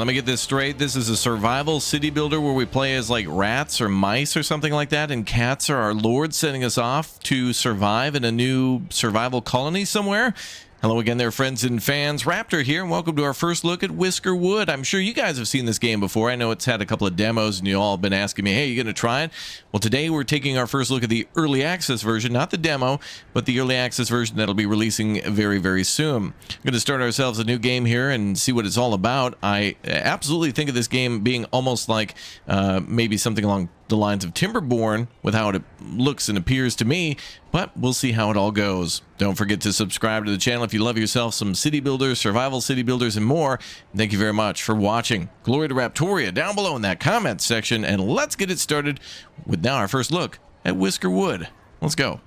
let me get this straight. This is a survival city builder where we play as like rats or mice or something like that, and cats are our lords sending us off to survive in a new survival colony somewhere. Hello again there, friends and fans. Raptor here, and welcome to our first look at Whiskerwood. I'm sure you guys have seen this game before. I know it's had a couple of demos, and you all have been asking me, hey, you going to try it? Well, today we're taking our first look at the early access version, not the demo, but the early access version that'll be releasing very, very soon. We're going to start ourselves a new game here and see what it's all about. I absolutely think of this game being almost like maybe something along the lines of Timberborn with how it looks and appears to me, but we'll see how it all goes. Don't forget to subscribe to the channel if you love yourself some city builders, survival city builders, and more. Thank you very much for watching. Glory to Raptoria down below in that comment section, and let's get it started with now our first look at Whiskerwood. Let's go.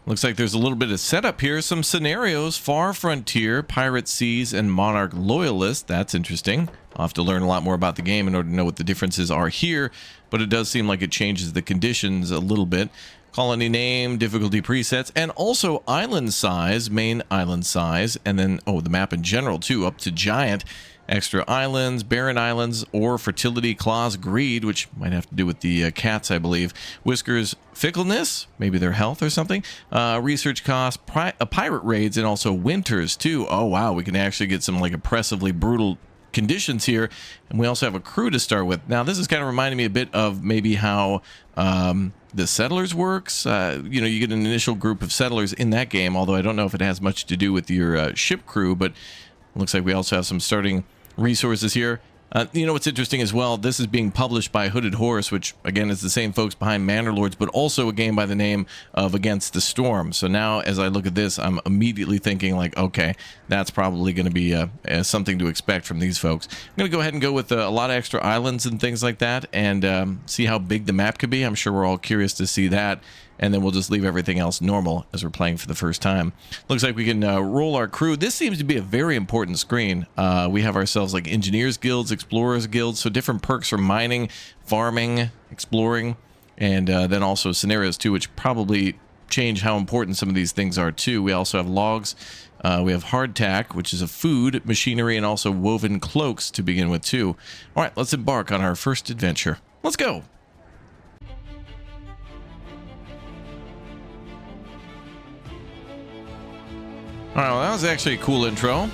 Looks like there's a little bit of setup here. Some scenarios: Far Frontier, Pirate Seas, and Monarch Loyalist. That's interesting. I'll have to learn a lot more about the game in order to know what the differences are here, but it does seem like it changes the conditions a little bit. Colony name, difficulty presets, and also island size, main island size, and then, oh, the map in general too, up to giant. Extra islands, barren islands, or fertility, claws, greed, which might have to do with the cats, I believe. Whiskers, fickleness, maybe their health or something. Research costs, pirate raids, and also winters too. Oh wow, we can actually get some like oppressively brutal conditions here, and we also have a crew to start with. Now this is kind of reminding me a bit of maybe how the Settlers works. You know, you get an initial group of settlers in that game, although I don't know if it has much to do with your ship crew, but it looks like we also have some starting resources here. You know what's interesting as well, this is being published by Hooded Horse, which again is the same folks behind Manor Lords, but also a game by the name of Against the Storm. So now as I look at this, I'm immediately thinking like, okay, that's probably going to be something to expect from these folks. I'm going to go ahead and go with a lot of extra islands and things like that, and see how big the map could be. I'm sure we're all curious to see that. And then we'll just leave everything else normal as we're playing for the first time. Looks like we can roll our crew. This seems to be a very important screen. We have ourselves like engineers guilds, explorers guilds, so different perks for mining, farming, exploring, and then also scenarios too, which probably change how important some of these things are too. We also have logs. We have hardtack, which is a food, machinery, and also woven cloaks to begin with too. All right, let's embark on our first adventure. Let's go. All right, well, that was actually a cool intro.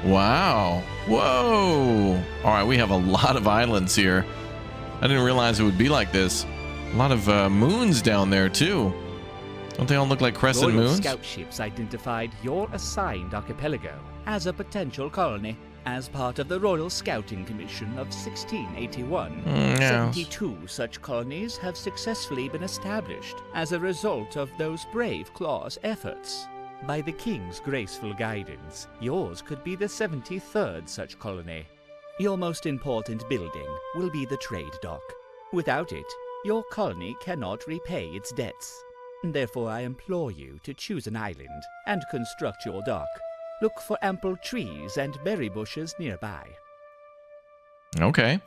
Wow. Whoa. All right, we have a lot of islands here. I didn't realize it would be like this. A lot of moons down there, too. Don't they all look like crescent moons? Scout ships identified your assigned archipelago as a potential colony as part of the Royal Scouting Commission of 1681. 72 such colonies have successfully been established as a result of those brave Claws' efforts. By the King's graceful guidance, yours could be the 73rd such colony. Your most important building will be the trade dock. Without it, your colony cannot repay its debts. Therefore, I implore you to choose an island and construct your dock. Look for ample trees and berry bushes nearby. Okay.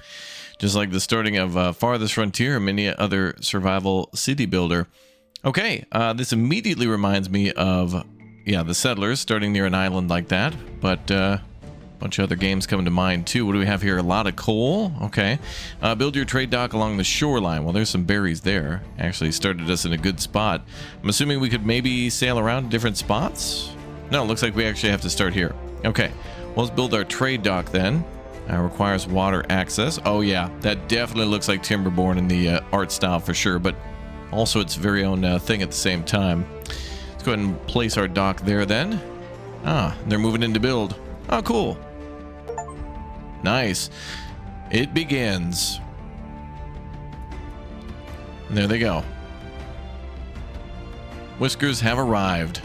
Just like the starting of Farthest Frontier and many other survival city builder. Okay, this immediately reminds me of, yeah, the Settlers starting near an island like that, but a bunch of other games come to mind too. What do we have here? A lot of coal. Okay. Build your trade dock along the shoreline. Well, there's some berries there. Actually started us in a good spot. I'm assuming we could maybe sail around to different spots. No, it looks like we actually have to start here. Okay. Well, let's build our trade dock then. Requires water access. Oh yeah, that definitely looks like Timberborn in the art style for sure, but also its very own thing at the same time. Let's go ahead and place our dock there then. Ah, they're moving in to build. Oh, cool. Nice. It begins. And there they go. Whiskers have arrived.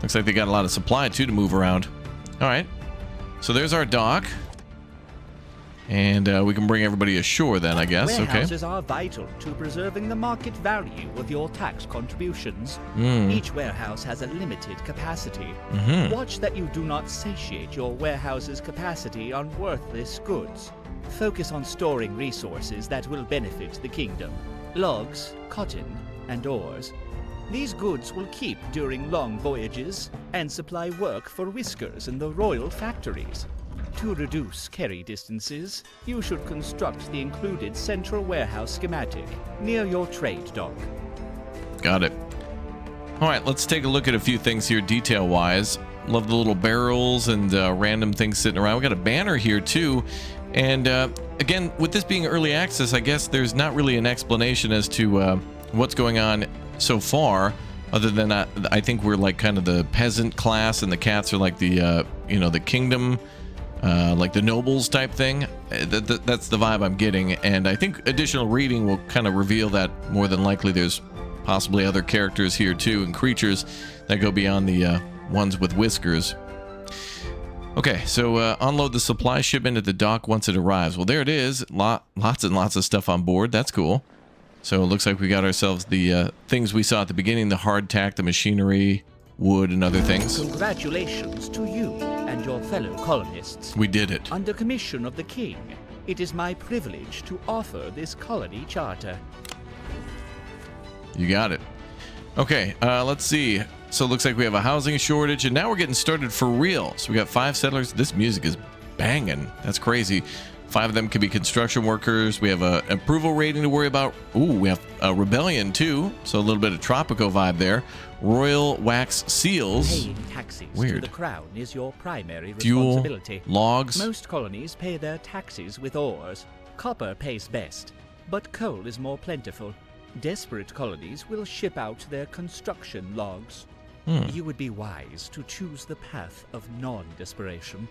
Looks like they got a lot of supply too to move around. All right. So there's our dock. And we can bring everybody ashore then, I guess. Warehouses are vital to preserving the market value of your tax contributions. Each warehouse has a limited capacity. Watch that you do not satiate your warehouse's capacity on worthless goods. Focus on storing resources that will benefit the kingdom. Logs, cotton, and ores. These goods will keep during long voyages and supply work for Whiskers in the royal factories. To reduce carry distances, you should construct the included central warehouse schematic near your trade dock. Got it. All right, let's take a look at a few things here detail-wise. Love the little barrels and random things sitting around. We got a banner here too. And again, with this being early access, I guess there's not really an explanation as to what's going on so far, other than I think we're like kind of the peasant class and the cats are like the, you know, the kingdom, like the nobles type thing. That's the vibe I'm getting. And I think additional reading will kind of reveal that more than likely there's possibly other characters here too and creatures that go beyond the ones with whiskers. Okay, so unload the supply shipment at the dock once it arrives. Well, there it is. Lots and lots of stuff on board. That's cool. So it looks like we got ourselves the things we saw at the beginning, the hardtack, the machinery, wood, and other things. Congratulations to you and your fellow colonists. We did it. Under commission of the king, it is my privilege to offer this colony charter. You got it. Okay, let's see. So it looks like we have a housing shortage, and now we're getting started for real. So we got 5 settlers. This music is banging. That's crazy. 5 of them could be construction workers. We have a approval rating to worry about. Ooh, we have a rebellion too. So a little bit of Tropico vibe there. Royal wax seals. Paying taxes Weird. to the crown is your primary Fuel, responsibility. logs. Most colonies pay their taxes with ores. Copper pays best, but coal is more plentiful. Desperate colonies will ship out their construction logs. You would be wise to choose the path of non-desperation.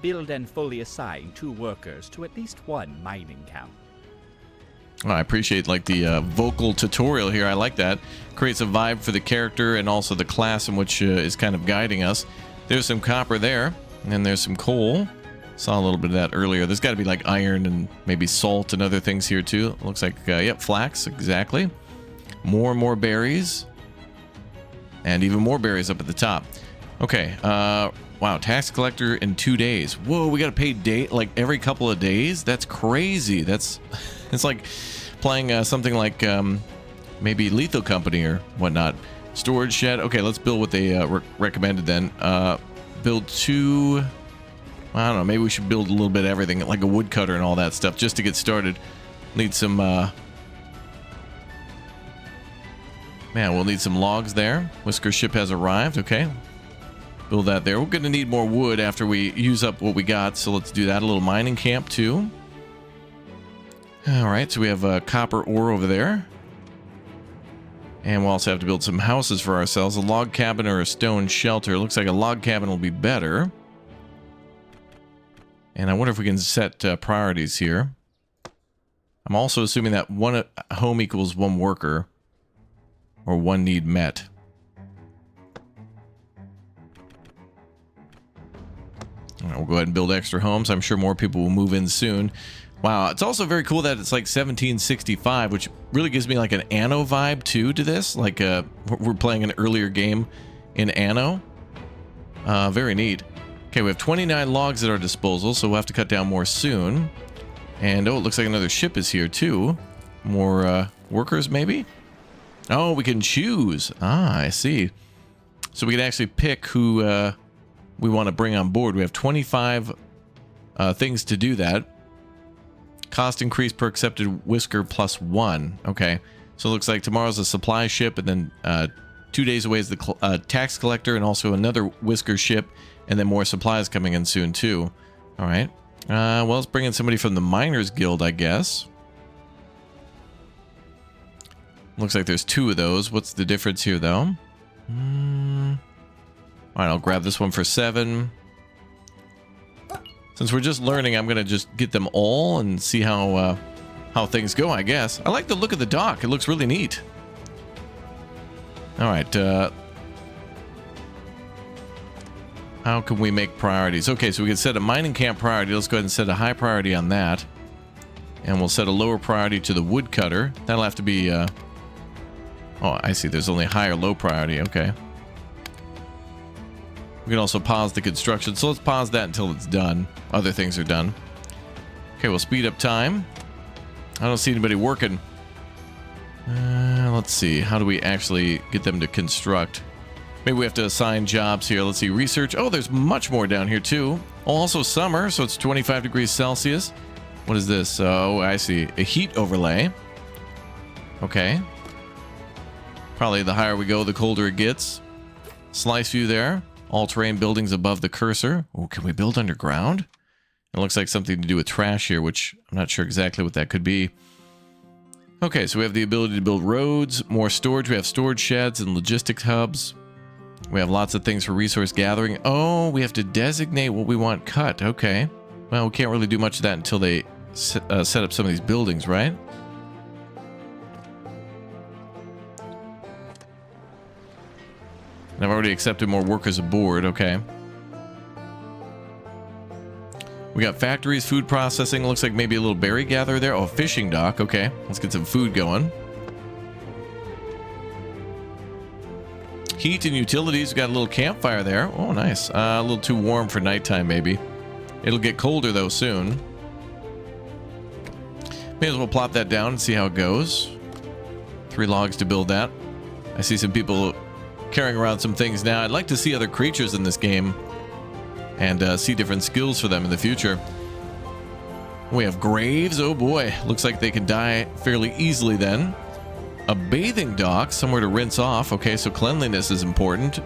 Build and fully assign 2 workers to at least 1 mining camp. Oh, I appreciate like the vocal tutorial here. I like that. Creates a vibe for the character and also the class in which is kind of guiding us. There's some copper there, and there's some coal. Saw a little bit of that earlier. There's got to be like iron and maybe salt and other things here too. Looks like, yep, flax, exactly. More and more berries. And even more berries up at the top. Okay, wow, tax collector in 2 days. Whoa, we got to pay like every couple of days? That's crazy. It's like playing something like maybe Lethal Company or whatnot. Storage shed. Okay, let's build what they recommended then. Build 2... I don't know, maybe we should build a little bit of everything, like a woodcutter and all that stuff, just to get started. Need some, man, we'll need some logs there. Whisker ship has arrived, okay. Build that there. We're going to need more wood after we use up what we got, so let's do that. A little mining camp, too. Alright, so we have copper ore over there. And we'll also have to build some houses for ourselves. A log cabin or a stone shelter. Looks like a log cabin will be better. And I wonder if we can set priorities here. I'm also assuming that 1 home equals 1 worker. Or 1 need met. All right, we'll go ahead and build extra homes. I'm sure more people will move in soon. Wow, it's also very cool that it's like 1765, which really gives me like an Anno vibe too to this. Like we're playing an earlier game in Anno. Very neat. Okay, we have 29 logs at our disposal, so we'll have to cut down more soon. And, oh, it looks like another ship is here, too. More, workers, maybe? Oh, we can choose. Ah, I see. So we can actually pick who, we want to bring on board. We have 25, things to do that. Cost increase per accepted whisker plus 1. Okay. So it looks like tomorrow's a supply ship, and then, 2 days away is the tax collector, and also another whisker ship. And then more supplies coming in soon, too. All right. Well, let's bring in somebody from the Miners Guild, I guess. Looks like there's 2 of those. What's the difference here, though? All right, I'll grab this one for 7. Since we're just learning, I'm going to just get them all and see how things go, I guess. I like the look of the dock. It looks really neat. All right, how can we make priorities? Okay, so we can set a mining camp priority. Let's go ahead and set a high priority on that. And we'll set a lower priority to the woodcutter. That'll have to be, oh, I see. There's only high or low priority. Okay. We can also pause the construction. So let's pause that until it's done. Other things are done. Okay, we'll speed up time. I don't see anybody working. Let's see. How do we actually get them to construct? Maybe we have to assign jobs here. Let's see. Research. Oh, there's much more down here too. Oh, also summer, so it's 25 degrees Celsius. What is this? Oh, I see. A heat overlay. Okay. Probably the higher we go, the colder it gets. Slice view there. All-terrain buildings above the cursor. Oh, can we build underground? It looks like something to do with trash here, which I'm not sure exactly what that could be. Okay, so we have the ability to build roads, more storage. We have storage sheds and logistics hubs. We have lots of things for resource gathering. Oh, we have to designate what we want cut. Okay. Well, we can't really do much of that until they set up some of these buildings, right? And I've already accepted more workers aboard. Okay. We got factories, food processing. Looks like maybe a little berry gatherer there. Oh, a fishing dock. Okay. Let's get some food going. Heat and utilities. We got a little campfire there. Oh, nice. A little too warm for nighttime, maybe. It'll get colder, though, soon. May as well plop that down and see how it goes. 3 logs to build that. I see some people carrying around some things now. I'd like to see other creatures in this game and see different skills for them in the future. We have graves. Oh, boy. Looks like they can die fairly easily then. A bathing dock, somewhere to rinse off. Okay, so cleanliness is important.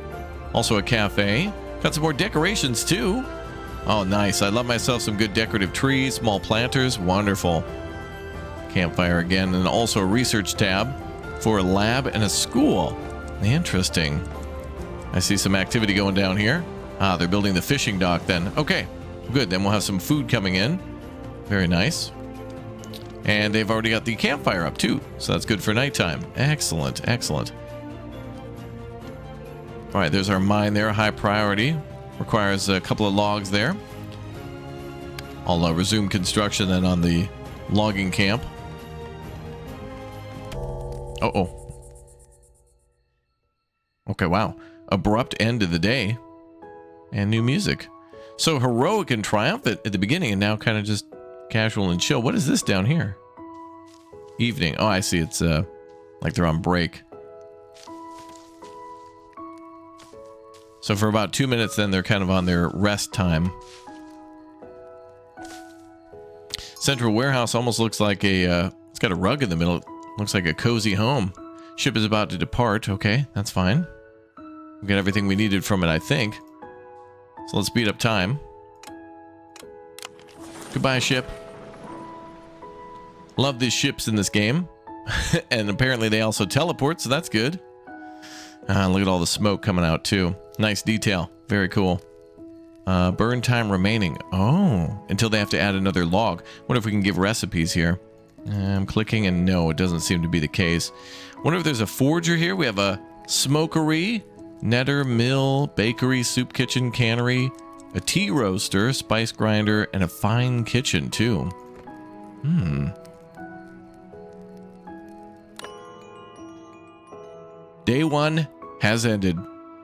Also a cafe. Got some more decorations too. Oh, nice. I love myself some good decorative trees, small planters. Wonderful. Campfire again, and also a research tab for a lab and a school. Interesting. I see some activity going down here. Ah, they're building the fishing dock then. Okay, good. Then we'll have some food coming in. Very nice. And they've already got the campfire up too, so that's good for nighttime. Excellent, excellent. All right, there's our mine there, high priority. Requires a couple of logs there. I'll resume construction then on the logging camp. Uh-oh. Okay, wow. Abrupt end to the day. And new music. So heroic and triumphant at the beginning, and now kind of just casual and chill. What is this down here? Evening. Oh, I see. It's like they're on break. So for about 2 minutes, then they're kind of on their rest time. Central warehouse almost looks like a, it's got a rug in the middle. It looks like a cozy home. Ship is about to depart. Okay, that's fine. We got everything we needed from it, I think. So let's speed up time. Goodbye, ship. Love these ships in this game. And apparently they also teleport, so that's good. Look at all the smoke coming out, too. Nice detail. Very cool. Burn time remaining. Oh, until they have to add another log. Wonder if we can give recipes here. I'm clicking, and no, it doesn't seem to be the case. Wonder if there's a forger here. We have a smokery, netter, mill, bakery, soup kitchen, cannery, a tea roaster, spice grinder, and a fine kitchen, too. Day 1 has ended.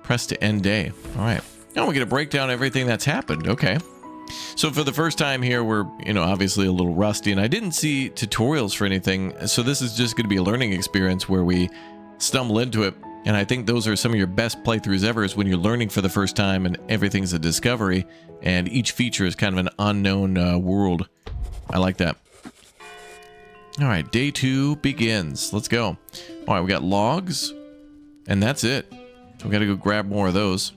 Press to end day. All right. Now we get a breakdown of everything that's happened. Okay. So for the first time here, we're, obviously a little rusty, and I didn't see tutorials for anything. So this is just going to be a learning experience where we stumble into it. And I think those are some of your best playthroughs ever, is when you're learning for the first time and everything's a discovery and each feature is kind of an unknown world. I like that. All right. Day 2 begins. Let's go. All right. We got logs and that's it. So we got to go grab more of those.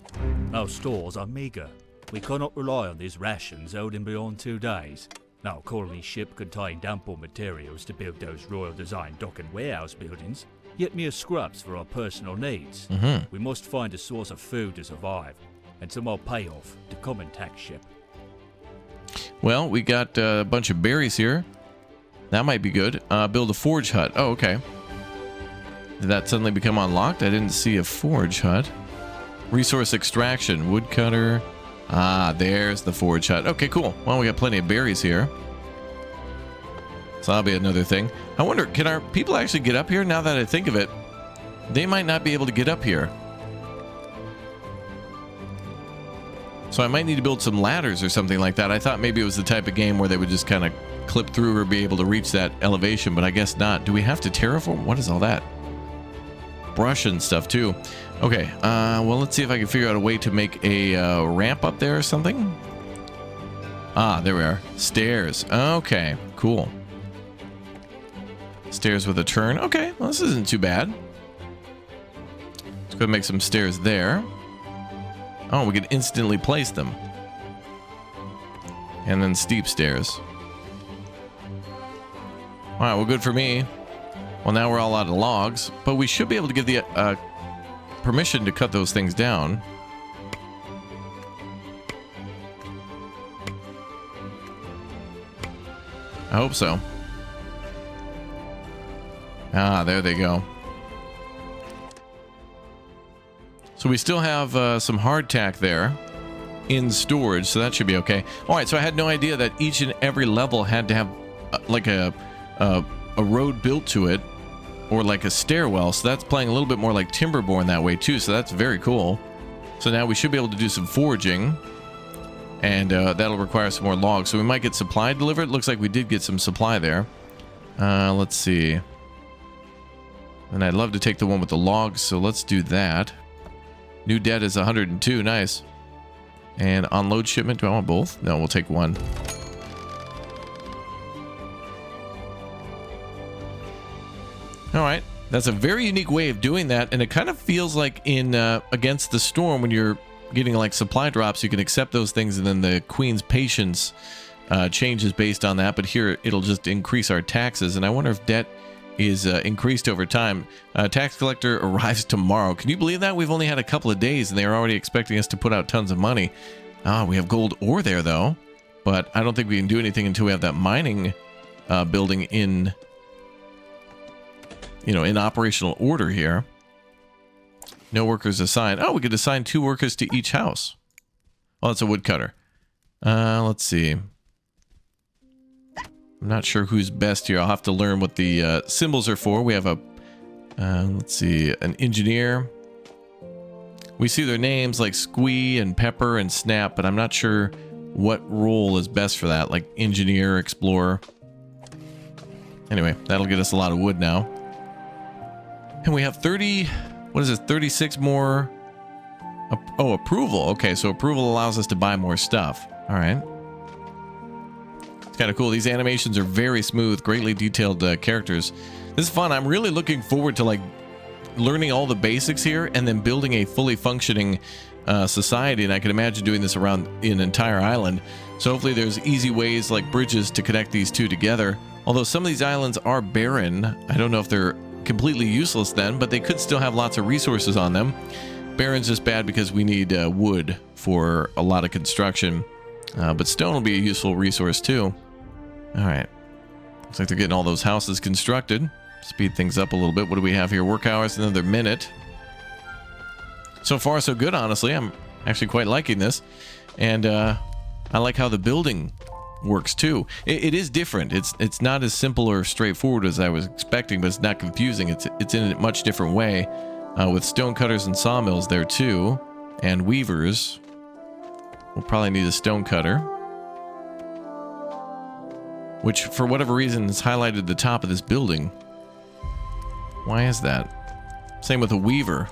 Our stores are meagre. We cannot rely on these rations holding beyond 2 days. Our colony ship contained ample materials to build those royal design dock and warehouse buildings, yet mere scraps for our personal needs. We must find a source of food to survive, and some more payoff to come and tax ship. Well, we got a bunch of berries here. That might be good. Build a forge hut. Oh, okay. Did that suddenly become unlocked? I didn't see a forge hut. Resource extraction, woodcutter. Ah, there's the forge hut. Okay, cool. Well, we got plenty of berries here. So that'll be another thing. I wonder, can our people actually get up here? Now that I think of it, they might not be able to get up here. So I might need to build some ladders or something like that. I thought maybe it was the type of game where they would just kind of clip through or be able to reach that elevation, but I guess not. Do we have to terraform? What is all that? brush and stuff too. Okay, well, let's see if I can figure out a way to make a ramp up there or something. Ah, there we are. Stairs. Okay, cool. Stairs with a turn. Okay, well, this isn't too bad. Let's go make some stairs there. Oh, we can instantly place them. And then steep stairs. Alright, well, good for me. Well, now we're all out of logs, but we should be able to give the permission to cut those things down. I hope so. Ah, there they go. So we still have some hardtack there in storage, so that should be okay. All right, so I had no idea that each and every level had to have like a road built to it, or like a stairwell. So that's playing a little bit more like Timberborn that way too. So that's very cool. So now we should be able to do some foraging, and that'll require some more logs. So we might get supply delivered. Looks like we did get some supply there. Let's see. And I'd love to take the one with the logs, so let's do that. New debt is 102. Nice. And unload shipment. Do I want both? No, we'll take one. All right. That's a very unique way of doing that, and it kind of feels like in Against the Storm, when you're getting like supply drops, you can accept those things, and then the Queen's patience changes based on that. But here it'll just increase our taxes, and I wonder if debt is increased over time. Tax collector arrives tomorrow. Can you believe that? We've only had a couple of days and they're already expecting us to put out tons of money. We have gold ore there though, but I don't think we can do anything until we have that mining building in, in operational order here. No workers assigned. Oh, we could assign 2 workers to each house. Well, that's a woodcutter. Let's see. I'm not sure who's best here. I'll have to learn what the symbols are for. We have a, let's see, an engineer. We see their names like Squee and Pepper and Snap, but I'm not sure what role is best for that, like engineer, explorer. Anyway, that'll get us a lot of wood now. And we have 30, what is this, 36 more, approval. Okay, so approval allows us to buy more stuff. All right. Kind of cool. These animations are very smooth, greatly detailed characters. This is fun. I'm really looking forward to like learning all the basics here and then building a fully functioning society, and I can imagine doing this around an entire island. So hopefully there's easy ways like bridges to connect these two together. Although some of these islands are barren, I don't know if they're completely useless then, but they could still have lots of resources on them. Barren's just bad because we need wood for a lot of construction, but stone will be a useful resource too. All right. Looks like they're getting all those houses constructed. Speed things up a little bit. What do we have here? Work hours, another minute. So far, so good, honestly. I'm actually quite liking this. And I like how the building works, too. It is different. It's not as simple or straightforward as I was expecting, but it's not confusing. It's in a much different way, with stone cutters and sawmills there, too. And weavers. We'll probably need a stone cutter, which for whatever reason is highlighted at the top of this building. Why is that? Same with a weaver.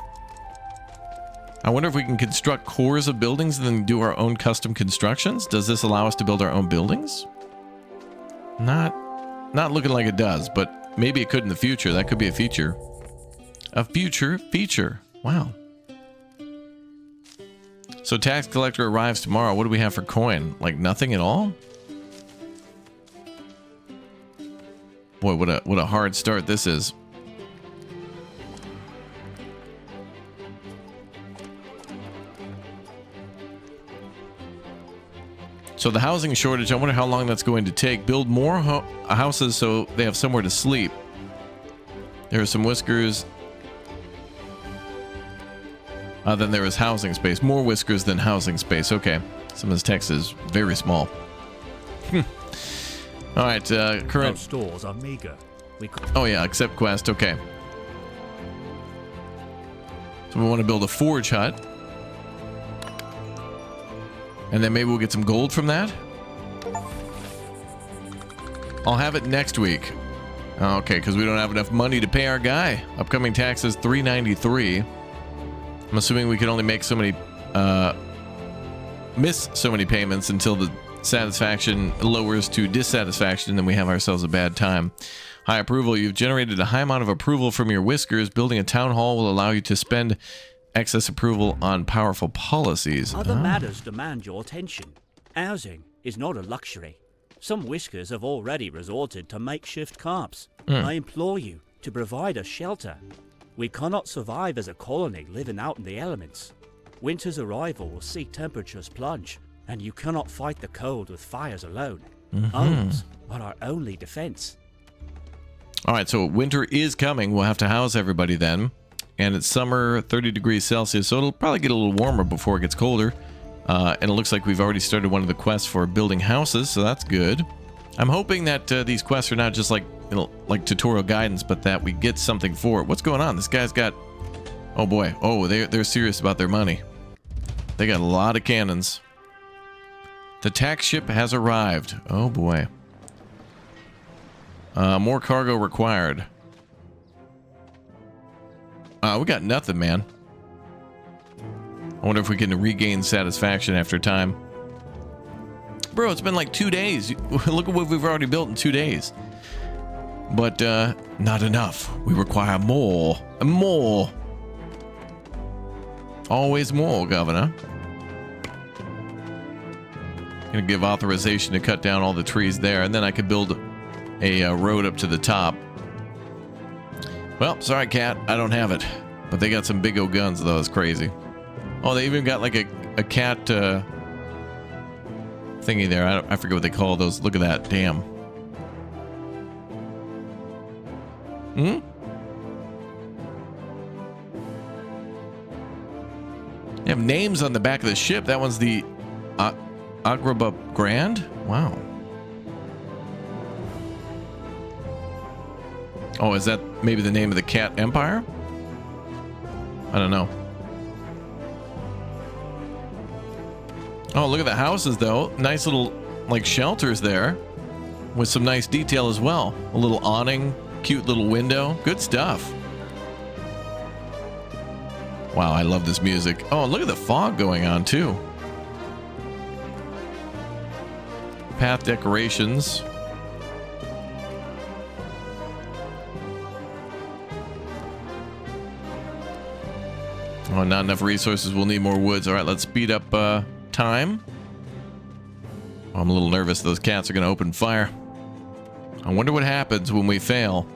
I wonder if we can construct cores of buildings and then do our own custom constructions. Does this allow us to build our own buildings? Not looking like it does, but maybe it could in the future. That could be a feature. A future feature. Wow. So tax collector arrives tomorrow. What do we have for coin? Like nothing at all? Boy, what a hard start this is. So the housing shortage, I wonder how long that's going to take. Build more houses so they have somewhere to sleep. There are some whiskers. Then there is housing space. More whiskers than housing space. Okay. Some of this text is very small. All right, current stores are meager. Oh yeah, accept quest. Okay. So we want to build a forge hut, and then maybe we'll get some gold from that. I'll have it next week. Okay, because we don't have enough money to pay our guy. Upcoming taxes $393. I'm assuming we can only make so many, miss so many payments until the satisfaction lowers to dissatisfaction, then we have ourselves a bad time. High approval. You've generated a high amount of approval from your whiskers. Building a town hall will allow you to spend excess approval on powerful policies. Other matters demand your attention. Housing is not a luxury. Some whiskers have already resorted to makeshift camps. I implore you to provide us shelter. We cannot survive as a colony living out in the elements. Winter's arrival will see temperatures plunge, and you cannot fight the cold with fires alone. Homes are our only defense. All right, so winter is coming. We'll have to house everybody then. And it's summer, 30 degrees Celsius, so it'll probably get a little warmer before it gets colder. And it looks like we've already started one of the quests for building houses, so that's good. I'm hoping that these quests are not just like, you know, like tutorial guidance, but that we get something for it. What's going on? This guy's got... Oh boy. Oh, they're serious about their money. They got a lot of cannons. The tax ship has arrived. Oh boy. More cargo required. We got nothing, man. I wonder if we can regain satisfaction after time. Bro, it's been like 2 days. Look at what we've already built in 2 days. But, not enough. We require more. And more. Always more, Governor. Gonna give authorization to cut down all the trees there, and then I could build a road up to the top. Well, sorry, cat. I don't have it. But they got some big old guns, though. It's crazy. Oh, they even got like a cat thingy there. I forget what they call those. Look at that. Damn. They have names on the back of the ship. That one's the Agrabah Grand? Wow. Oh, is that maybe the name of the cat empire? I don't know. Oh, look at the houses, though. Nice little, like, shelters there. With some nice detail as well. A little awning. Cute little window. Good stuff. Wow, I love this music. Oh, look at the fog going on, too. Path decorations. Oh, not enough resources. We'll need more woods. All right, let's speed up time. Oh, I'm a little nervous. Those cats are going to open fire. I wonder what happens when we fail.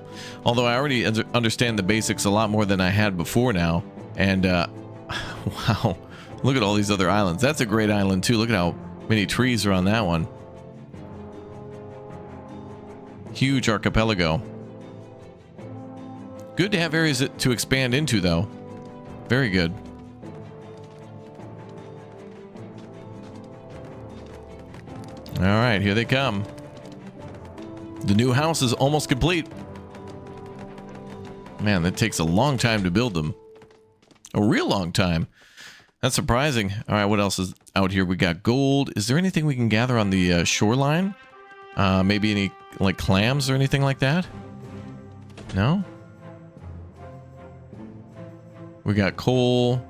Although I already understand the basics a lot more than I had before now. And, wow. Look at all these other islands. That's a great island, too. Look at how many trees are on that one. Huge archipelago. Good to have areas to expand into, though. Very good. All right, here they come. The new house is almost complete. Man, that takes a long time to build them. A real long time. That's surprising. All right, what else is out here? We got gold. Is there anything we can gather on the shoreline? Maybe any, like, clams or anything like that? No? We got coal,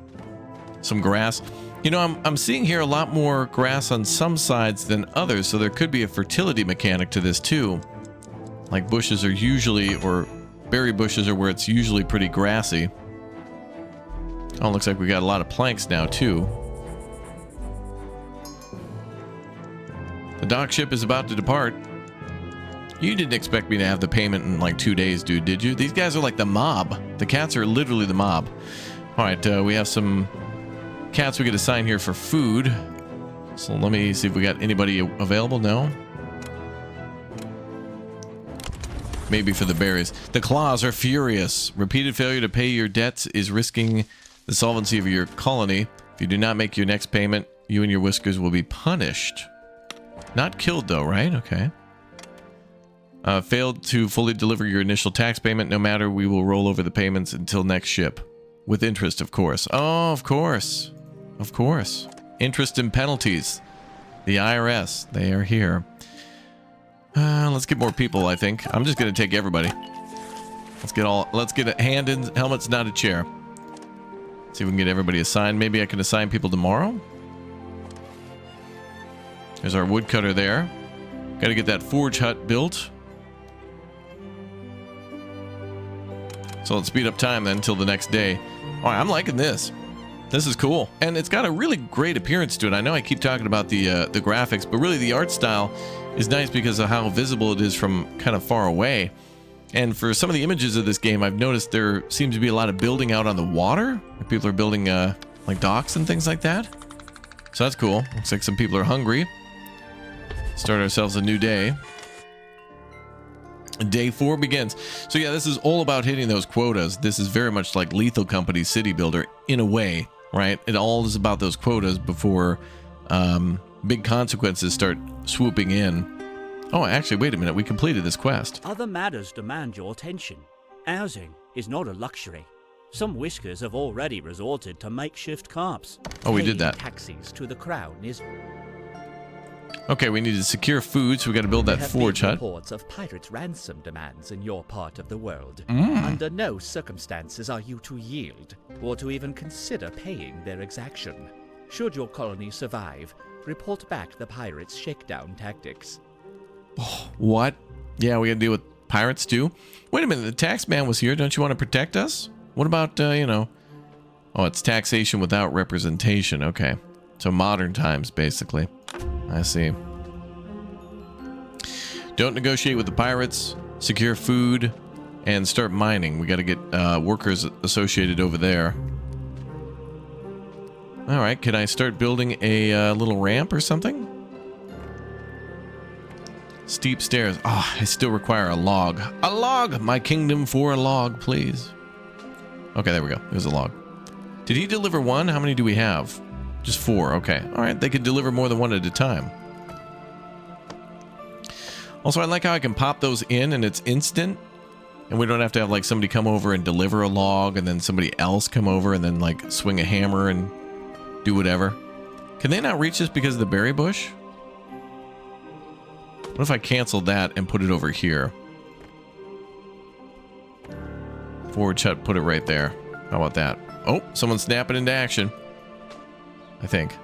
some grass. You know, I'm seeing here a lot more grass on some sides than others, so there could be a fertility mechanic to this too. Like bushes are usually, or berry bushes are where it's usually pretty grassy. Oh, looks like we got a lot of planks now too. The dock ship is about to depart. You didn't expect me to have the payment in like 2 days, dude, did you? These guys are like the mob. The cats are literally the mob. All right, we have some cats we get assigned here for food. So let me see if we got anybody available. No? Maybe for the berries. The claws are furious. Repeated failure to pay your debts is risking the solvency of your colony. If you do not make your next payment, you and your whiskers will be punished. Not killed, though, right? Okay. Failed to fully deliver your initial tax payment. No matter, we will roll over the payments until next ship. With interest, of course. Oh, of course. Of course. Interest and penalties. The IRS. They are here. Let's get more people, I think. I'm just gonna take everybody. Let's get a hand in helmets, not a chair. See if we can get everybody assigned. Maybe I can assign people tomorrow. There's our woodcutter there. Gotta get that forge hut built. So let's speed up time then until the next day. All right, I'm liking this. This is cool. And it's got a really great appearance to it. I know I keep talking about the graphics, but really the art style is nice because of how visible it is from kind of far away. And for some of the images of this game, I've noticed there seems to be a lot of building out on the water. People are building like docks and things like that. So that's cool. Looks like some people are hungry. Start ourselves a new day. Day 4 begins. So yeah, this is all about hitting those quotas. This is very much like Lethal Company's City Builder in a way, right? It all is about those quotas before big consequences start swooping in. Oh, actually, wait a minute. We completed this quest. Other matters demand your attention. Housing is not a luxury. Some whiskers have already resorted to makeshift carps. Oh, we did that. Taxis to the crown is... Okay, we need to secure food, so we got to build that forge hut. Reports of pirates' ransom demands in your part of the world. Under no circumstances are you to yield, or to even consider paying their exaction. Should your colony survive, report back the pirates' shakedown tactics. Oh, what? Yeah, we got to deal with pirates too? Wait a minute, the tax man was here. Don't you want to protect us? What about, you know... Oh, it's taxation without representation. Okay. So modern times, basically. I see. Don't negotiate with the pirates. Secure food. And start mining. We got to get workers associated over there. Alright, can I start building a little ramp or something? Steep stairs. Oh, I still require a log. A log! My kingdom for a log, please. Okay, there we go. There's a log. Did he deliver one? How many do we have? Just 4. Okay. Alright, they could deliver more than one at a time. Also, I like how I can pop those in and it's instant. And we don't have to have like somebody come over and deliver a log and then somebody else come over and then like swing a hammer and do whatever. Can they not reach this because of the berry bush? What if I canceled that and put it over here? Forward hut, put it right there. How about that? Oh, someone's snapping into action. I think.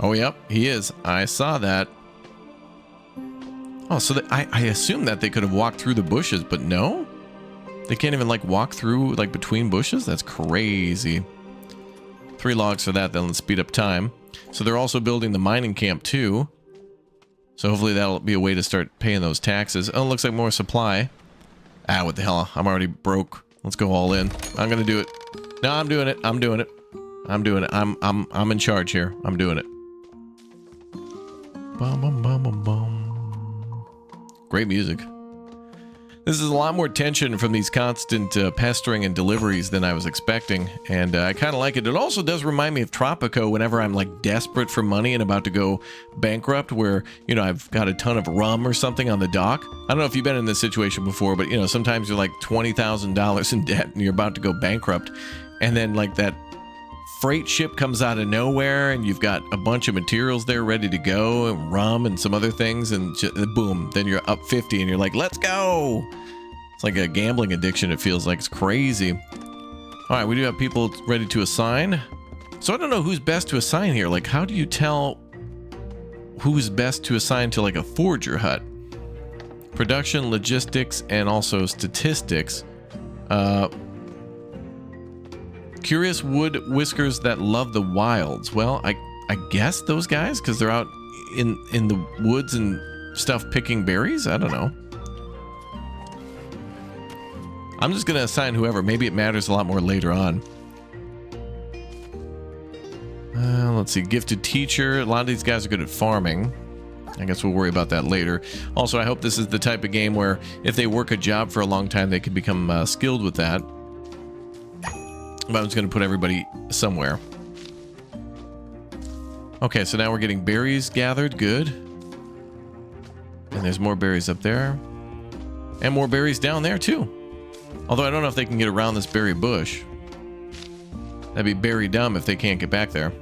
Oh, yep, he is. I saw that. Oh, so I assumed that they could have walked through the bushes, but no? They can't even, like, walk through, like, between bushes? That's crazy. 3 logs for that, then let's speed up time. So they're also building the mining camp, too. So hopefully that'll be a way to start paying those taxes. Oh, looks like more supply. Ah, what the hell? I'm already broke. Let's go all in. I'm gonna do it. No, I'm doing it. I'm doing it. I'm doing it. I'm in charge here. I'm doing it. Bum, bum, bum, bum, bum. Great music. This is a lot more tension from these constant pestering and deliveries than I was expecting, and I kind of like it. It also does remind me of Tropico whenever I'm like desperate for money and about to go bankrupt, where, you know, I've got a ton of rum or something on the dock. I don't know if you've been in this situation before, but, you know, sometimes you're like $20,000 in debt and you're about to go bankrupt, and then like that freight ship comes out of nowhere and you've got a bunch of materials there ready to go and rum and some other things, and boom, then you're up 50 and you're like, let's go. It's like a gambling addiction. It feels like it's crazy. All right, we do have people ready to assign. So I don't know who's best to assign here. Like, how do you tell who's best to assign to like a forger hut? Production, logistics, and also statistics. Curious wood whiskers that love the wilds. Well, I guess those guys, because they're out in the woods and stuff picking berries. I don't know. I'm just gonna assign whoever. Maybe it matters a lot more later on. Let's see. Gifted teacher. A lot of these guys are good at farming. I guess we'll worry about that later. Also, I hope this is the type of game where if they work a job for a long time, they can become skilled with that. But I'm just going to put everybody somewhere. Okay, so now we're getting berries gathered. Good. And there's more berries up there. And more berries down there, too. Although I don't know if they can get around this berry bush. That'd be berry dumb if they can't get back there.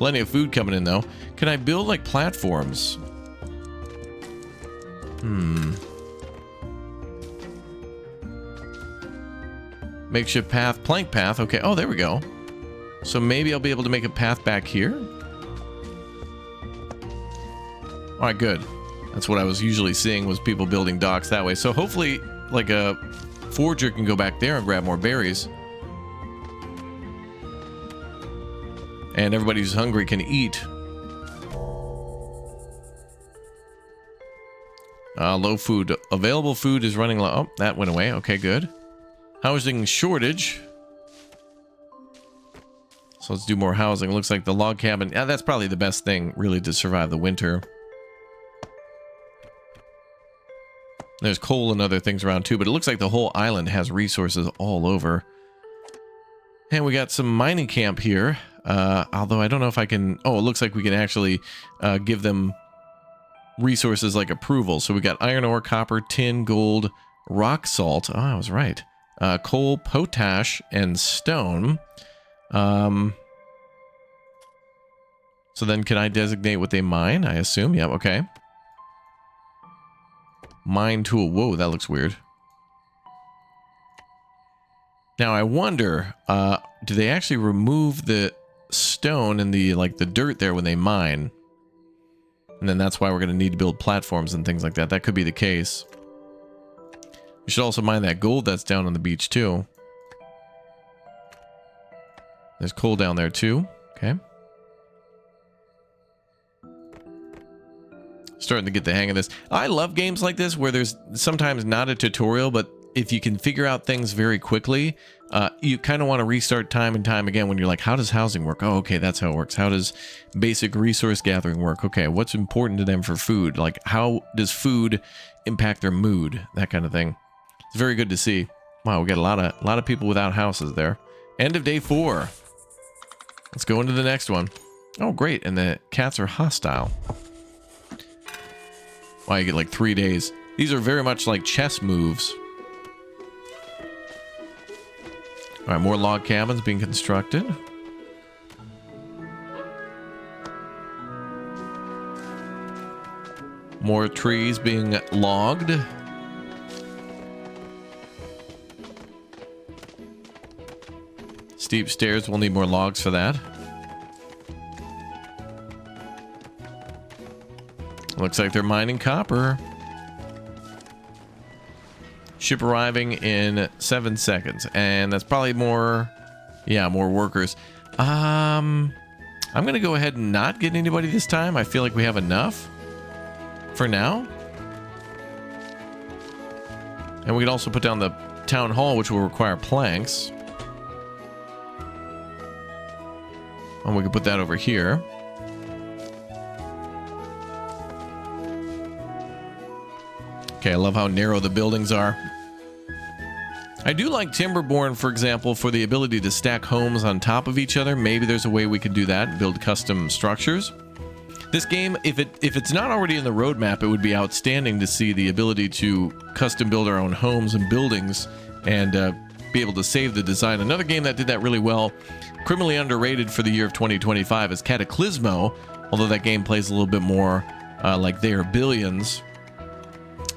Plenty of food coming in, though. Can I build, like, platforms? Makeshift path, plank path. Okay, oh, there we go. So maybe I'll be able to make a path back here? All right, good. That's what I was usually seeing, was people building docks that way. So hopefully, like, a forger can go back there and grab more berries. And everybody who's hungry can eat. Low food. Available food is running low. Oh, that went away. Okay, good. Housing shortage. So let's do more housing. Looks like the log cabin. Yeah, that's probably the best thing, really, to survive the winter. There's coal and other things around, too. But it looks like the whole island has resources all over. And we got some mining camp here. Although I don't know if I can... Oh, it looks like we can actually give them resources like approval. So we got iron ore, copper, tin, gold, rock salt. Oh, I was right. Coal, potash, and stone. So then can I designate what they mine? I assume. Yep, okay. Mine tool. Whoa, that looks weird. Now I wonder, do they actually remove the stone and the dirt there when they mine? And then that's why we're going to need to build platforms and things like that. That could be the case. We should also mine that gold that's down on the beach too. There's coal down there too. Okay. Starting to get the hang of this. I love games like this where there's sometimes not a tutorial, but if you can figure out things very quickly, you kind of want to restart time and time again when you're like, how does housing work? Oh, okay, that's how it works. How does basic resource gathering work? Okay, what's important to them for food? Like, how does food impact their mood? That kind of thing. It's very good to see. Wow, we got a lot of people without houses there. End of day 4. Let's go into the next one. Oh, great, and the cats are hostile. Wow, you get like 3 days. These are very much like chess moves. All right, more log cabins being constructed. More trees being logged. Steep stairs, we'll need more logs for that. Looks like they're mining copper. Ship arriving in 7 seconds. And that's probably more... Yeah, more workers. I'm going to go ahead and not get anybody this time. I feel like we have enough for now. And we can also put down the town hall, which will require planks. And we can put that over here. Okay, I love how narrow the buildings are. I do like Timberborn, for example, for the ability to stack homes on top of each other. Maybe there's a way we could do that, build custom structures. This game, if it's not already in the roadmap, it would be outstanding to see the ability to custom build our own homes and buildings and be able to save the design. Another game that did that really well, criminally underrated for the year of 2025, is Cataclysmo, although that game plays a little bit more like They Are Billions.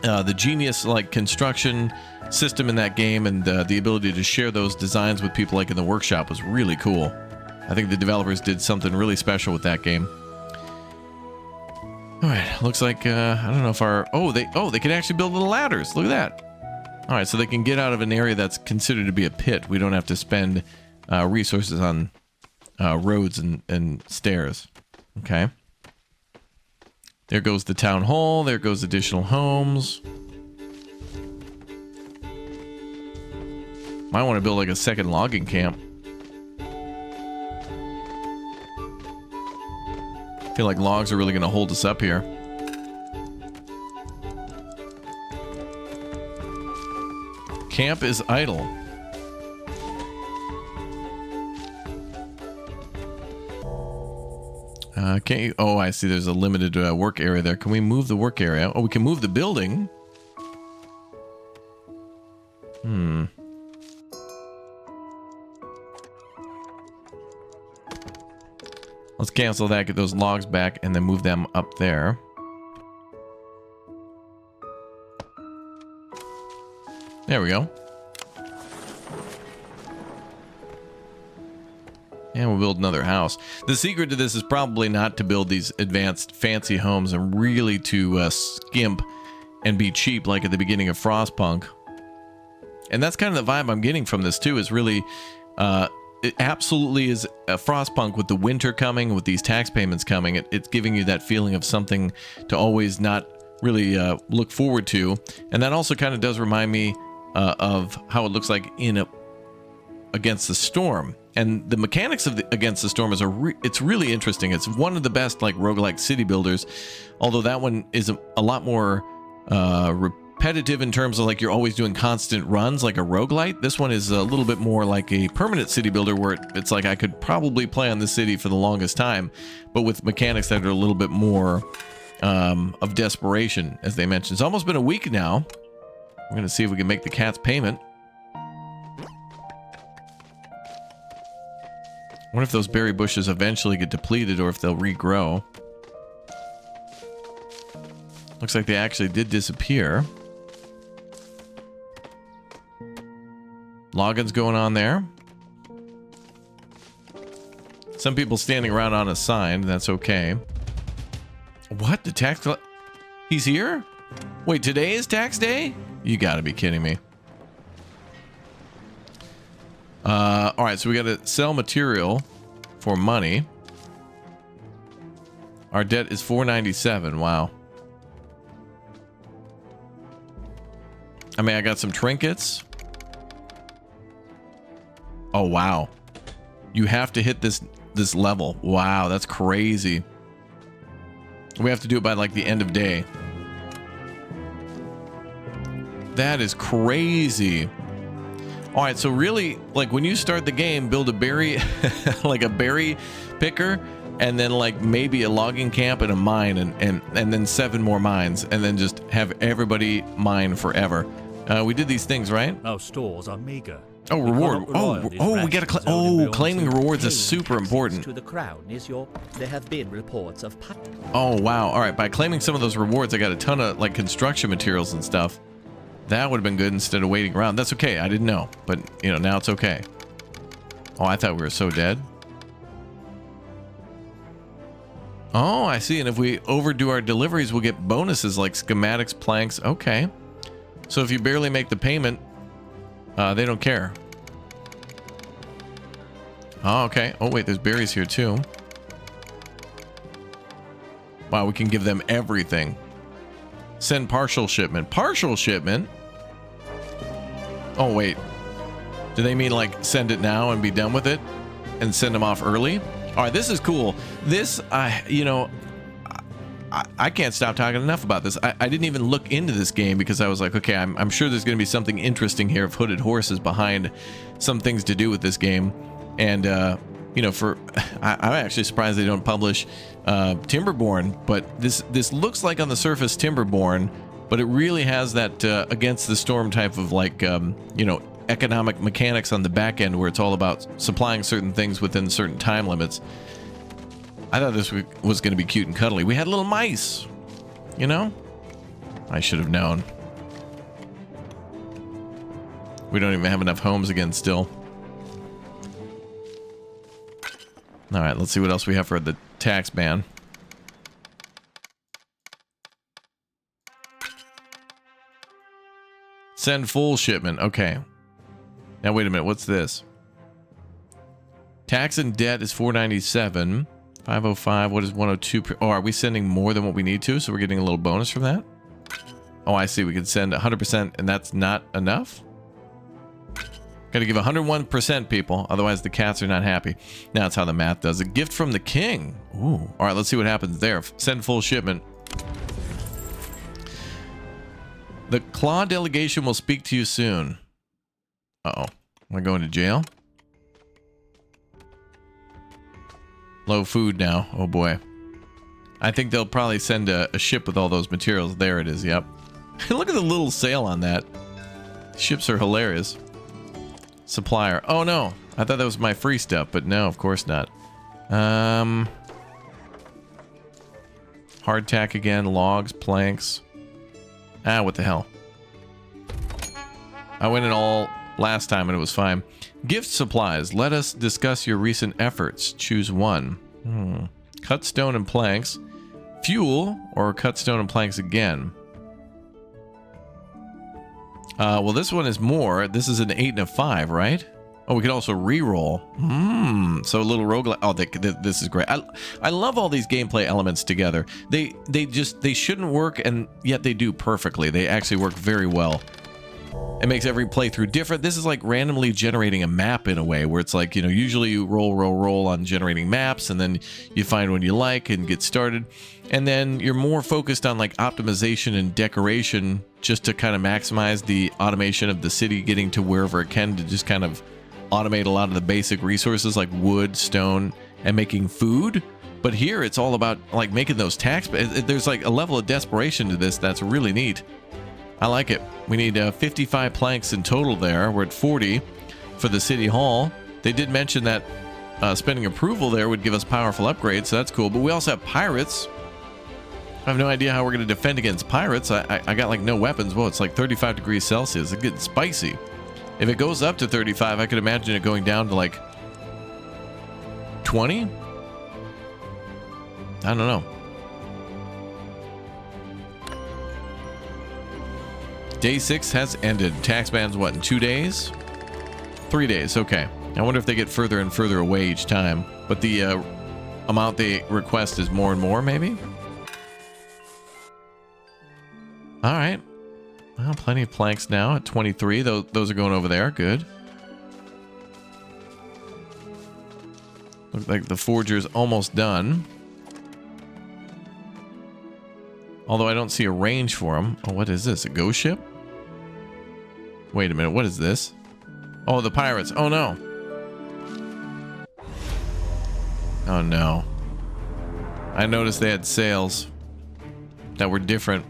The genius construction system in that game and the ability to share those designs with people like in the workshop was really cool. I think the developers did something really special with that game. All right, looks like I don't know if our they can actually build little ladders. Look at that. All right, so they can get out of an area that's considered to be a pit. We don't have to spend resources on roads and stairs. Okay. There goes the town hall. There goes additional homes. Might want to build like a second logging camp. I feel like logs are really going to hold us up here. Camp is idle. Can't you? Oh, I see. There's a limited work area there. Can we move the work area? Oh, we can move the building. Let's cancel that, get those logs back, and then move them up there. There we go. And we'll build another house. The secret to this is probably not to build these advanced fancy homes and really to skimp and be cheap like at the beginning of Frostpunk. And that's kind of the vibe I'm getting from this too, is really it absolutely is a Frostpunk with the winter coming, with these tax payments coming. It's giving you that feeling of something to always not really look forward to. And that also kind of does remind me of how it looks like in Against the Storm. And the mechanics of Against the Storm is it's really interesting. It's one of the best like roguelike city builders, although that one is a lot more repetitive in terms of like you're always doing constant runs like a roguelite. This one is a little bit more like a permanent city builder where it's like I could probably play on this city for the longest time, but with mechanics that are a little bit more of desperation, as they mentioned. It's almost been a week now. We're going to see if we can make the cat's payment. I wonder if those berry bushes eventually get depleted or if they'll regrow. Looks like they actually did disappear. Login's going on there. Some people standing around on a sign. That's okay. What? The tax... He's here? Wait, today is tax day? You gotta be kidding me. Alright, so we gotta sell material for money. Our debt is $497. Wow. I mean, I got some trinkets. Oh, wow. You have to hit this level. Wow, that's crazy. We have to do it by like the end of day. That is crazy. All right, so really, like when you start the game, build a berry, like a berry picker, and then like maybe a logging camp and a mine, and then 7 more mines, and then just have everybody mine forever. We did these things, right? Our stores are meager. Oh, reward. We gotta claiming rewards is super important. To the crown is there have been reports of. Oh wow! All right, by claiming some of those rewards, I got a ton of like construction materials and stuff. That would have been good instead of waiting around. That's okay. I didn't know, but you know now it's okay. Oh, I thought we were so dead. Oh, I see. And if we overdo our deliveries, we'll get bonuses like schematics, planks. Okay. So if you barely make the payment, they don't care. Oh, okay. Oh, wait, there's berries here too. Wow, we can give them everything. Send partial shipment. Partial shipment? Oh, wait. Do they mean like send it now and be done with it? And send them off early? All right, this is cool. This, you know, I can't stop talking enough about this. I didn't even look into this game because I was like, okay, I'm sure there's going to be something interesting here of hooded horses behind some things to do with this game. And, you know, I'm actually surprised they don't publish Timberborn, but this looks like on the surface Timberborn, but it really has that Against the Storm type of like, you know, economic mechanics on the back end where it's all about supplying certain things within certain time limits. I thought this was going to be cute and cuddly. We had little mice, you know? I should have known. We don't even have enough homes again still. All right, let's see what else we have for the tax ban. Send full shipment. Okay. Now, wait a minute. What's this? Tax and debt is $497. 505. What is 102? Oh, are we sending more than what we need to? So we're getting a little bonus from that? Oh, I see. We can send 100% and that's not enough? Gotta give 101%, people. Otherwise, the cats are not happy. Now that's how the math does. A gift from the king. Ooh. All right, let's see what happens there. Send full shipment. The Claw delegation will speak to you soon. Uh-oh. Am I going to jail? Low food now. Oh, boy. I think they'll probably send a ship with all those materials. There it is. Yep. Look at the little sail on that. Ships are hilarious. Supplier. Oh, no. I thought that was my free stuff, but no, of course not. Hardtack again, logs, planks. Ah, what the hell. I went in all last time and it was fine. Gift supplies. Let us discuss your recent efforts. Choose one. Cut stone and planks. Fuel or cut stone and planks again. Well, this one is more. This is an 8 and a 5, right? Oh, we can also re-roll. So a little roguelike. Oh, this is great. I love all these gameplay elements together. They shouldn't work, and yet they do perfectly. They actually work very well. It makes every playthrough different. This is like randomly generating a map in a way, where it's like, you know, usually you roll on generating maps, and then you find one you like and get started. And then you're more focused on like optimization and decoration, just to kind of maximize the automation of the city getting to wherever it can, to just kind of automate a lot of the basic resources like wood, stone, and making food. But here it's all about like making those tax. There's like a level of desperation to this that's really neat. I like it. We need 55 planks in total there. We're at 40 for the city hall. They did mention that spending approval there would give us powerful upgrades, so that's cool. But we also have pirates. I have no idea how we're going to defend against pirates. I got like no weapons. Well, it's like 35 degrees Celsius. It's getting spicy. If it goes up to 35, I could imagine it going down to like 20? I don't know. Day 6 has ended. Tax ban's what, in 2 days? 3 days, okay. I wonder if they get further and further away each time. But the amount they request is more and more, maybe? Alright. Well, plenty of planks now at 23. Those are going over there. Good. Looks like the forger's almost done. Although I don't see a range for them. Oh, what is this? A ghost ship? Wait a minute. What is this? Oh, the pirates. Oh, no. Oh, no. I noticed they had sails that were different.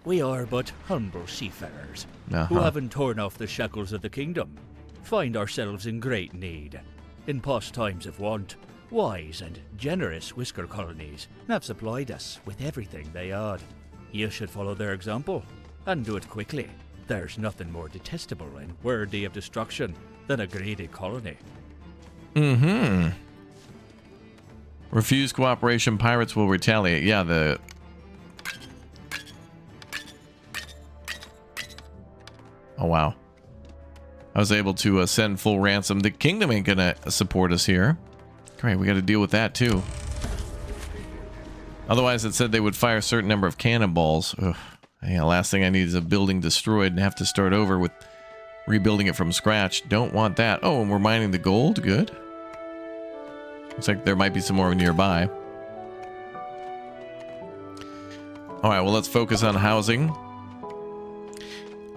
We are but humble seafarers who, having torn off the shackles of the kingdom, find ourselves in great need. In past times of want, wise and generous Whisker colonies have supplied us with everything they had. You should follow their example, and do it quickly. There's nothing more detestable and worthy of destruction than a greedy colony. Refuse cooperation, pirates will retaliate. Yeah, the... Oh, wow. I was able to send full ransom. The kingdom ain't gonna support us here. Great, we gotta deal with that, too. Otherwise, it said they would fire a certain number of cannonballs. Ugh. Yeah, last thing I need is a building destroyed and have to start over with rebuilding it from scratch. Don't want that. Oh, and we're mining the gold. Good. Looks like there might be some more nearby. Alright, well, let's focus on housing.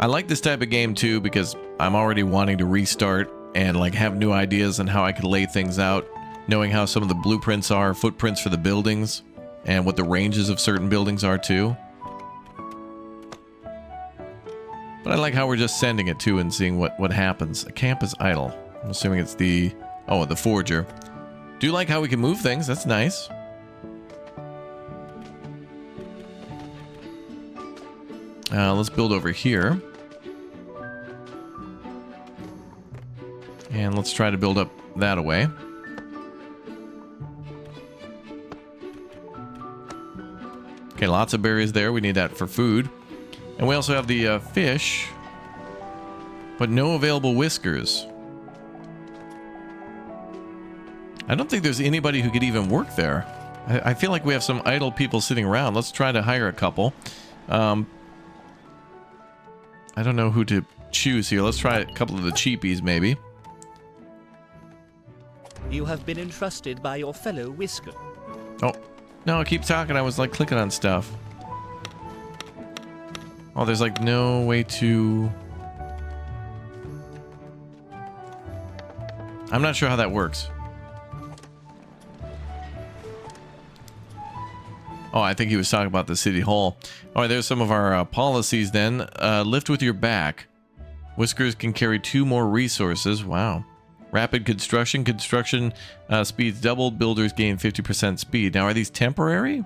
I like this type of game, too, because I'm already wanting to restart and, like, have new ideas on how I could lay things out. Knowing how some of the blueprints are, footprints for the buildings, and what the ranges of certain buildings are, too. But I like how we're just sending it, too, and seeing what happens. A camp is idle. I'm assuming it's the... Oh, the forger. Do like how we can move things. That's nice. Let's build over here. And let's try to build up that away. Okay, lots of berries there. We need that for food. And we also have the fish, but no available whiskers. I don't think there's anybody who could even work there. I feel like we have some idle people sitting around. Let's try to hire a couple. I don't know who to choose here. Let's try a couple of the cheapies, maybe. You have been entrusted by your fellow Whisker. Oh, no, keep talking. I was like clicking on stuff. Oh, there's like no way to... I'm not sure how that works. Oh, I think he was talking about the city hall. All right, there's some of our policies then. Lift with your back. Whiskers can carry 2 more resources. Wow. Rapid construction. Construction speeds doubled. Builders gain 50% speed. Now, are these temporary?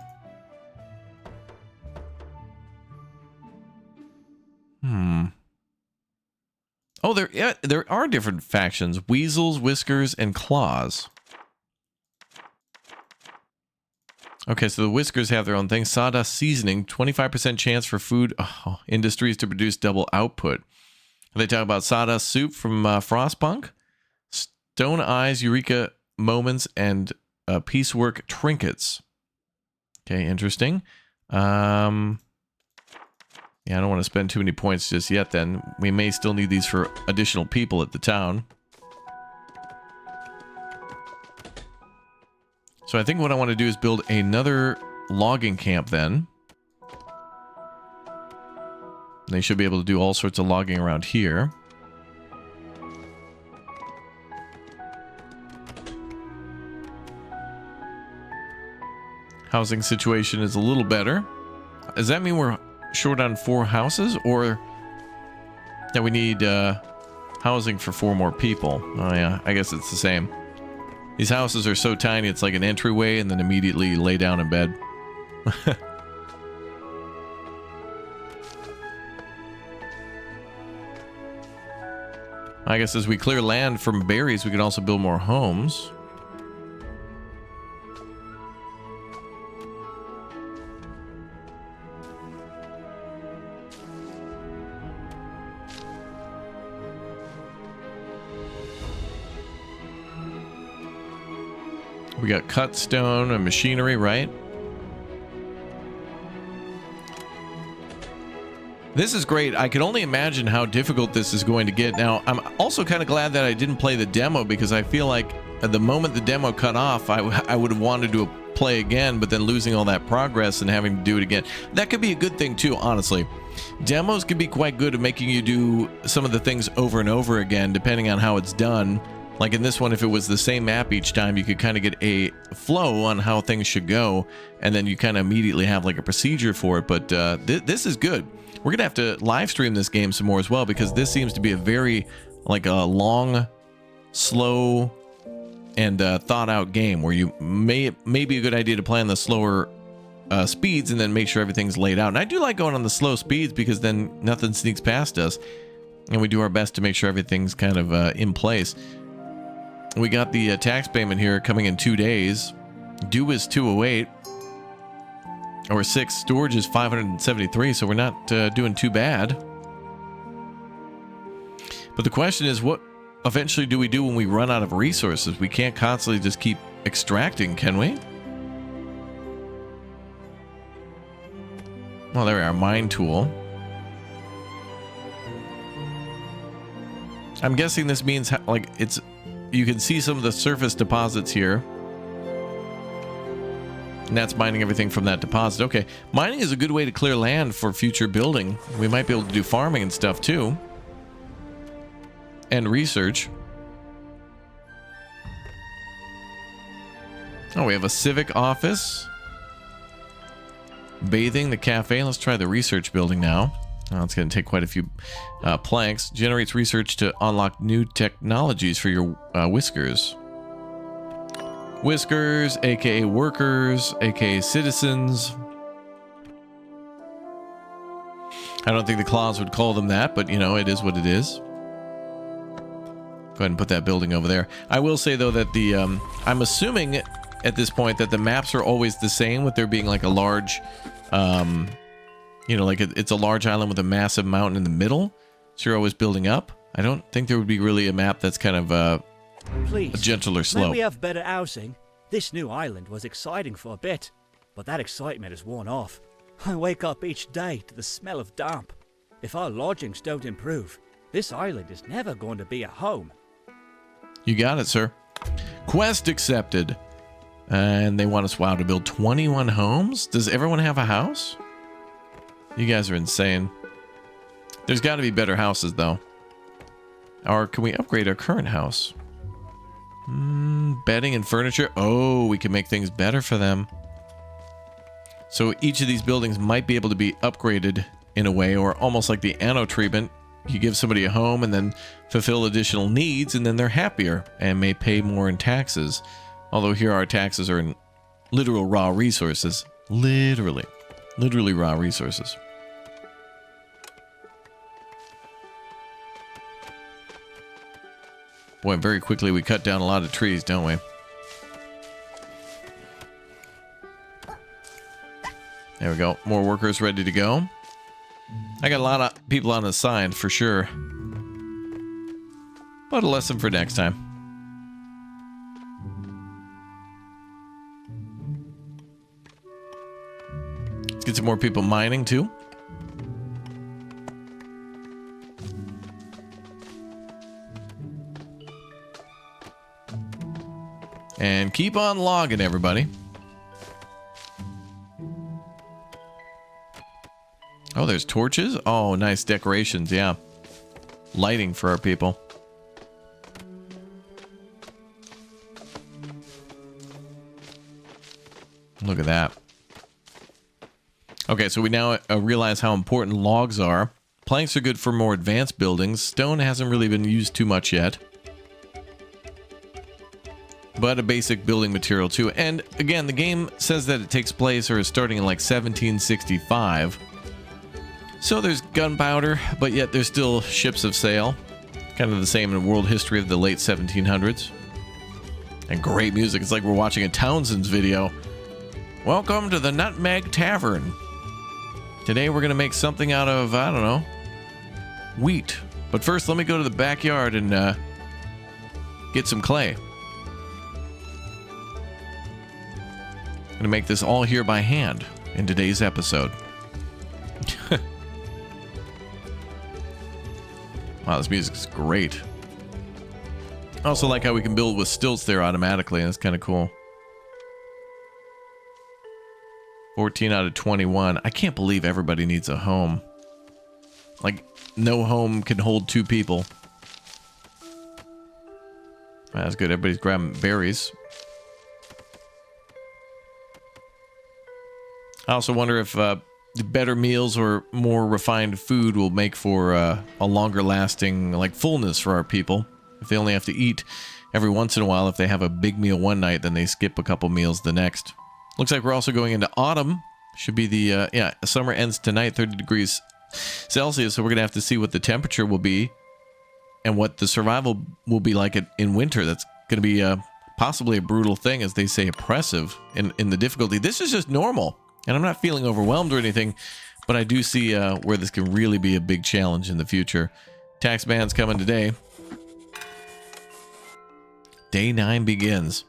Oh, there are different factions. Weasels, Whiskers, and Claws. Okay, so the Whiskers have their own thing. Sawdust seasoning, 25% chance for food industries to produce double output. They talk about sawdust soup from Frostpunk, Stone Eyes, Eureka Moments, and Piecework Trinkets. Okay, interesting. Yeah, I don't want to spend too many points just yet then. We may still need these for additional people at the town. So I think what I want to do is build another logging camp then. They should be able to do all sorts of logging around here. Housing situation is a little better. Does that mean we're short on 4 houses, or that we need housing for 4 more people? Oh yeah, I guess it's the same. These houses are so tiny, it's like an entryway and then immediately lay down in bed. I guess as we clear land from berries, we can also build more homes. We got cut stone and machinery, right? This is great. I can only imagine how difficult this is going to get. Now, I'm also kind of glad that I didn't play the demo, because I feel like at the moment the demo cut off, I would have wanted to play again, but then losing all that progress and having to do it again. That could be a good thing too, honestly. Demos can be quite good at making you do some of the things over and over again, depending on how it's done. Like in this one, if it was the same map each time, you could kind of get a flow on how things should go, and then you kind of immediately have like a procedure for it. But this is good. We're going to have to live stream this game some more as well, because this seems to be a very, like a long, slow, and thought out game where you may be a good idea to play on the slower speeds and then make sure everything's laid out. And I do like going on the slow speeds, because then nothing sneaks past us, and we do our best to make sure everything's kind of in place. We got the tax payment here coming in 2 days. Due is 208. Or 6. Storage is 573, so we're not doing too bad. But the question is, what eventually do we do when we run out of resources? We can't constantly just keep extracting, can we? Well, there we are. Mine tool. I'm guessing this means, like, it's... You can see some of the surface deposits here. And that's mining everything from that deposit. Okay, mining is a good way to clear land for future building. We might be able to do farming and stuff too. And research. Oh, we have a civic office. Bathing, the cafe. Let's try the research building now. Oh, it's going to take quite a few planks. Generates research to unlock new technologies for your whiskers. Whiskers, aka workers, aka citizens. I don't think the Claws would call them that, but you know, it is what it is. Go ahead and put that building over there. I will say though that the I'm assuming at this point that the maps are always the same, with there being like a large you know, like it's a large island with a massive mountain in the middle, so you're always building up. I don't think there would be really a map that's kind of a gentler slope. May we have better housing? This new island was exciting for a bit, but that excitement is worn off. I wake up each day to the smell of damp. If our lodgings don't improve, this island is never going to be a home. You got it, sir. Quest accepted. And they want us, wow, to build 21 homes? Does everyone have a house? You guys are insane. There's got to be better houses, though. Or can we upgrade our current house? Bedding and furniture. Oh, we can make things better for them. So each of these buildings might be able to be upgraded in a way, or almost like the anno treatment. You give somebody a home and then fulfill additional needs, and then they're happier and may pay more in taxes. Although here our taxes are in literal raw resources. Literally raw resources. Boy, very quickly we cut down a lot of trees, don't we? There we go. More workers ready to go. I got a lot of people on the sign for sure. But a lesson for next time. Let's get some more people mining too. And keep on logging, everybody. Oh, there's torches? Oh, nice decorations, yeah. Lighting for our people. Look at that. Okay, so we now realize how important logs are. Planks are good for more advanced buildings. Stone hasn't really been used too much yet. But a basic building material too. And again, the game says that it takes place or is starting in like 1765. So there's gunpowder, but yet there's still ships of sail. Kind of the same in world history of the late 1700s. And great music. It's like we're watching a Townsend's video. Welcome to the Nutmeg Tavern. Today we're going to make something out of, I don't know, wheat. But first, let me go to the backyard and get some clay. I'm going to make this all here by hand in today's episode. Wow, this music is great. I also like how we can build with stilts there automatically. That's kind of cool. 14 out of 21. I can't believe everybody needs a home. Like, no home can hold 2 people. That's good. Everybody's grabbing berries. I also wonder if the better meals or more refined food will make for a longer lasting like fullness for our people. If they only have to eat every once in a while, if they have a big meal one night, then they skip a couple meals the next. Looks like we're also going into autumn. Should be the, yeah, summer ends tonight, 30 degrees Celsius. So we're going to have to see what the temperature will be and what the survival will be like in winter. That's going to be possibly a brutal thing, as they say, oppressive in the difficulty. This is just normal. And I'm not feeling overwhelmed or anything, but I do see where this can really be a big challenge in the future. Tax ban's coming today. Day 9 begins.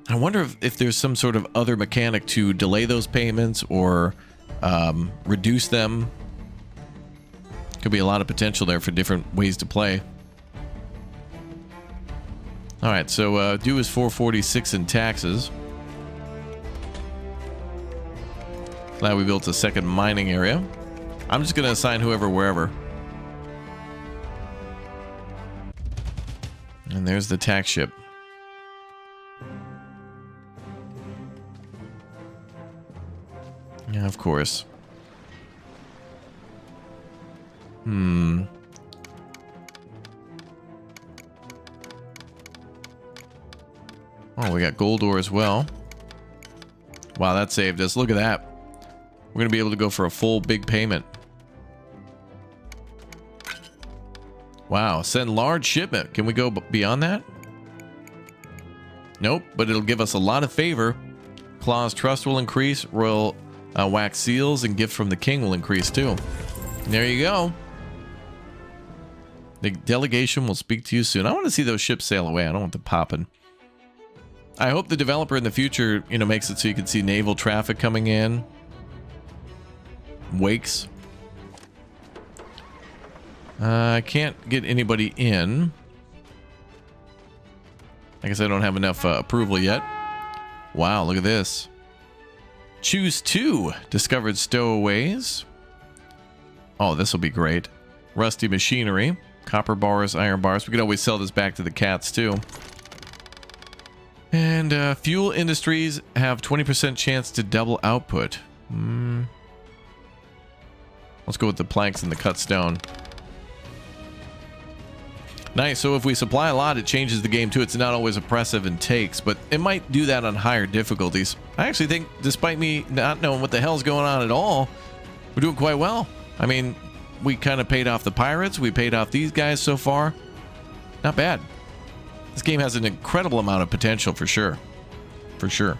I wonder if there's some sort of other mechanic to delay those payments or reduce them. Could be a lot of potential there for different ways to play. All right, so due is 446 in taxes. Glad we built a second mining area. I'm just going to assign whoever wherever. And there's the tax ship. Yeah, of course. Oh, we got gold ore as well. Wow, that saved us. Look at that. We're going to be able to go for a full big payment. Wow, send large shipment. Can we go beyond that? Nope, but it'll give us a lot of favor. Claw's trust will increase. Royal wax seals and gift from the king will increase too. There you go. The delegation will speak to you soon. I want to see those ships sail away. I don't want them popping. I hope the developer in the future, you know, makes it so you can see naval traffic coming in. Wakes. I can't get anybody in. I guess I don't have enough approval yet. Wow, look at this. Choose 2 discovered stowaways. Oh, this will be great. Rusty machinery. Copper bars, iron bars. We could always sell this back to the cats too. And fuel industries have 20% chance to double output. Let's go with the planks and the cut stone. Nice, so if we supply a lot, it changes the game too. It's not always oppressive in takes, but it might do that on higher difficulties. I actually think, despite me not knowing what the hell's going on at all, we're doing quite well. I mean, we kind of paid off the pirates. We paid off these guys so far. Not bad. This game has an incredible amount of potential for sure. For sure.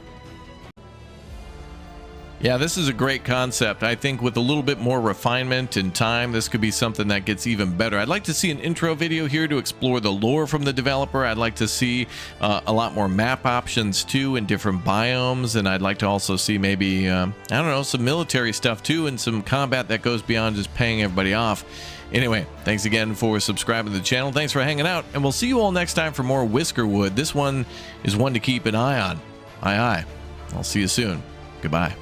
Yeah, this is a great concept. I think with a little bit more refinement and time, this could be something that gets even better. I'd like to see an intro video here to explore the lore from the developer. I'd like to see a lot more map options too in different biomes, and I'd like to also see maybe, I don't know, some military stuff too, and some combat that goes beyond just paying everybody off. Anyway, thanks again for subscribing to the channel. Thanks for hanging out, and we'll see you all next time for more Whiskerwood. This one is one to keep an eye on. Aye, aye. I'll see you soon. Goodbye.